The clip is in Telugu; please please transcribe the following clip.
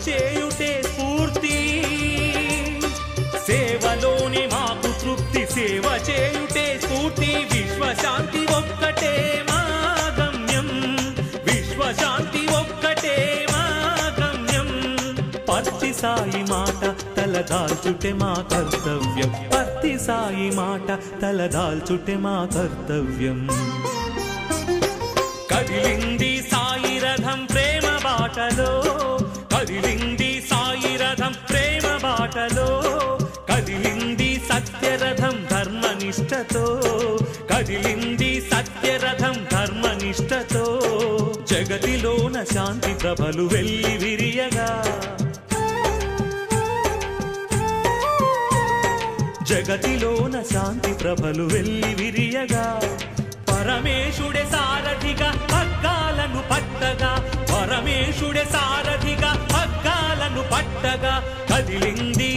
చేయుటే స్ఫూర్తి, సేవలోని మాకు తృప్తి, సేవ చేయుటే స్ఫూర్తి. విశ్వశాంతి ఒక్కటే మా గమ్యం, విశ్వశాంతి ఒక్కటే మా గమ్యం. పత్తి సాయి మాట తలదాల్చుటే మా కర్తవ్యం, పత్తి సాయి మాట తలదాల్చుటే మా కర్తవ్యం. కదిలింది సాయి రథం ప్రేమ బాటలో, కదిలింది సాయి రథం ప్రేమ బాటలో, కదిలింది సత్యరథం ధర్మనిష్టతో, కదిలింది సత్యరథం ధర్మనిష్టతో. జగతిలోన శాంతి ప్రభలు వెల్లి విరియగా, జగతిలోన శాంతి ప్రభలు వెల్లి విరియగా. పరమేశుడే సారథిగా పగ్గాలను పట్టగా, పరమేశుడే సారథిగా పగ్గాలను పట్టగా. కదిలింది